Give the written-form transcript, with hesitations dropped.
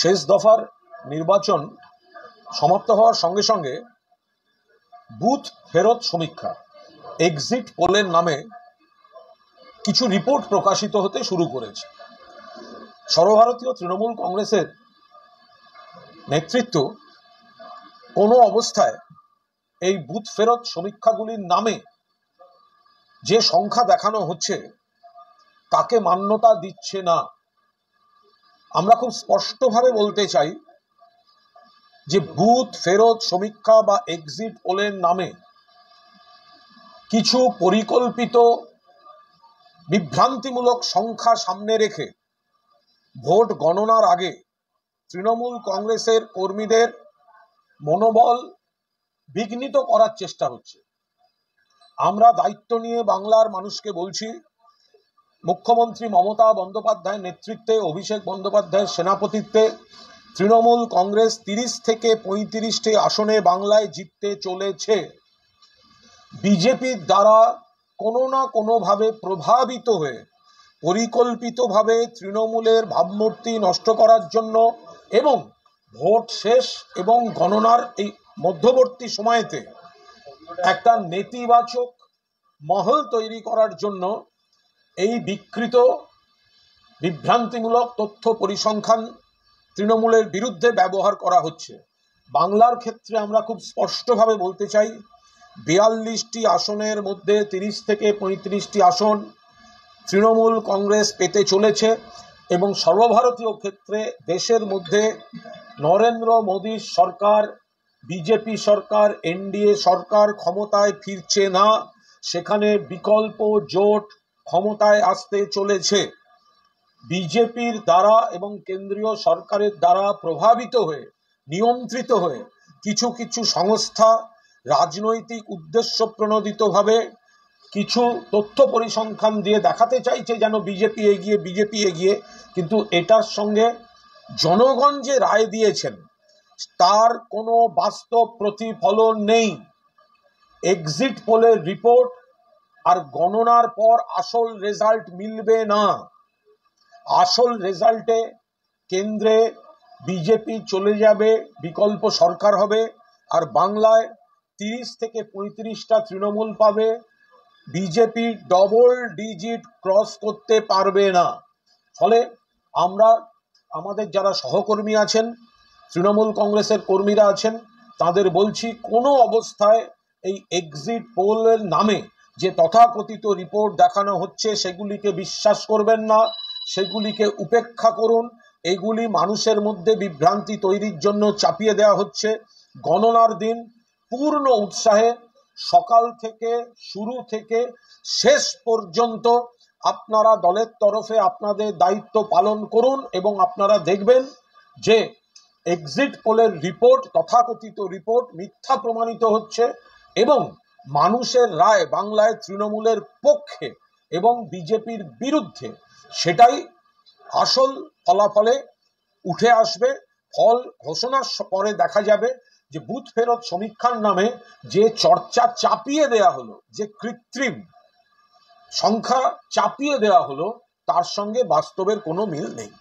শেষ দফার নির্বাচন সমাপ্ত হওয়ার সঙ্গে সঙ্গে বুথ ফেরত সমীক্ষা এক্সিট পোলের নামে কিছু রিপোর্ট প্রকাশিত হতে শুরু করেছে। সর্বভারতীয় তৃণমূল কংগ্রেসের নেতৃত্ব কোনো অবস্থায় এই বুথ ফেরত সমীক্ষাগুলির নামে যে সংখ্যা দেখানো হচ্ছে তাকে মান্যতা দিচ্ছে না। আমরা খুব স্পষ্টভাবে বলতে চাই যে বুথ ফেরত সমীক্ষা বা এক্সিট পোলের নামে কিছু পরিকল্পিত বিভ্রান্তিমূলক সংখ্যা সামনে রেখে ভোট গণনার আগে তৃণমূল কংগ্রেসের কর্মীদের মনোবল বিঘ্নিত করার চেষ্টা হচ্ছে। আমরা দায়িত্ব নিয়ে বাংলার মানুষকে বলছি, মুখ্যমন্ত্রী মমতা বন্দ্যোপাধ্যায়ের নেতৃত্বে, অভিষেক বন্দ্যোপাধ্যায়ের সেনাপতিত্বে তৃণমূল কংগ্রেস 30 থেকে 35টি আসনে বাংলায় জিততে চলেছে। বিজেপির দ্বারা কোনো না কোনোভাবে প্রভাবিত হয়ে পরিকল্পিতভাবে তৃণমূলের ভাবমূর্তি নষ্ট করার জন্য এবং ভোট শেষ এবং গণনার এই মধ্যবর্তী সময়েতে একটা নেতিবাচক মহল তৈরি করার জন্য এই বিকৃত বিভ্রান্তিমূলক তথ্য পরিসংখ্যান তৃণমূলের বিরুদ্ধে ব্যবহার করা হচ্ছে। বাংলার ক্ষেত্রে আমরা খুব স্পষ্টভাবে বলতে চাই, 42টি আসনের মধ্যে 30 থেকে 35টি আসন তৃণমূল কংগ্রেস পেতে চলেছে এবং সর্বভারতীয় ক্ষেত্রে দেশের মধ্যে নরেন্দ্র মোদীর সরকার, বিজেপি সরকার, এনডিএ সরকার ক্ষমতায় ফিরছে না, সেখানে বিকল্প জোট ক্ষমতায় আসতে চলেছে। বিজেপির দ্বারা এবং কেন্দ্রীয় সরকারের দ্বারা প্রভাবিত হয়ে, নিয়ন্ত্রিত হয়ে কিছু কিছু সংস্থা রাজনৈতিক উদ্দেশ্য প্রণোদিতভাবে কিছু তথ্য পরিসংখ্যান দিয়ে দেখাতে চাইছে যেন বিজেপি এগিয়ে, কিন্তু এটার সঙ্গে জনগণ যে রায় দিয়েছেন তার কোনো বাস্তব প্রতিফলন নেই। এক্সিট পোলের রিপোর্ট আর গণনার পর আসল রেজাল্ট মিলবে না। আসল রেজাল্টে কেন্দ্রে বিজেপি চলে যাবে, বিকল্প সরকার হবে, আর বাংলায় 30 থেকে 35টা তৃণমূল পাবে, বিজেপি ডবল ডিজিট ক্রস করতে পারবে না। ফলে আমরা আমাদের যারা সহকর্মী আছেন, তৃণমূল কংগ্রেসের কর্মীরা আছেন, তাদের বলছি কোনো অবস্থায় এই এক্সিট পোলের নামে যে তথাকথিত রিপোর্ট দেখানো হচ্ছে সেগুলিকে বিশ্বাস করবেন না, সেগুলিকে উপেক্ষা করুন। এগুলি মানুষের মধ্যে বিভ্রান্তি তৈরির জন্য চাপিয়ে দেওয়া হচ্ছে। গণনার দিন পূর্ণ উৎসাহে সকাল থেকে শুরু থেকে শেষ পর্যন্ত আপনারা দলের তরফে আপনাদের দায়িত্ব পালন করুন এবং আপনারা দেখবেন যে এক্সিট পোলের রিপোর্ট, তথাকথিত রিপোর্ট মিথ্যা প্রমাণিত হচ্ছে এবং মানুষের রায় বাংলায় তৃণমূলের পক্ষে এবং বিজেপির বিরুদ্ধে, সেটাই আসল ফলাফলে উঠে আসবে। ফল ঘোষণার পরে দেখা যাবে যে বুথ ফেরত সমীক্ষার নামে যে চর্চা চাপিয়ে দেয়া হলো, যে কৃত্রিম সংখ্যা চাপিয়ে দেওয়া হলো, তার সঙ্গে বাস্তবের কোনো মিল নেই।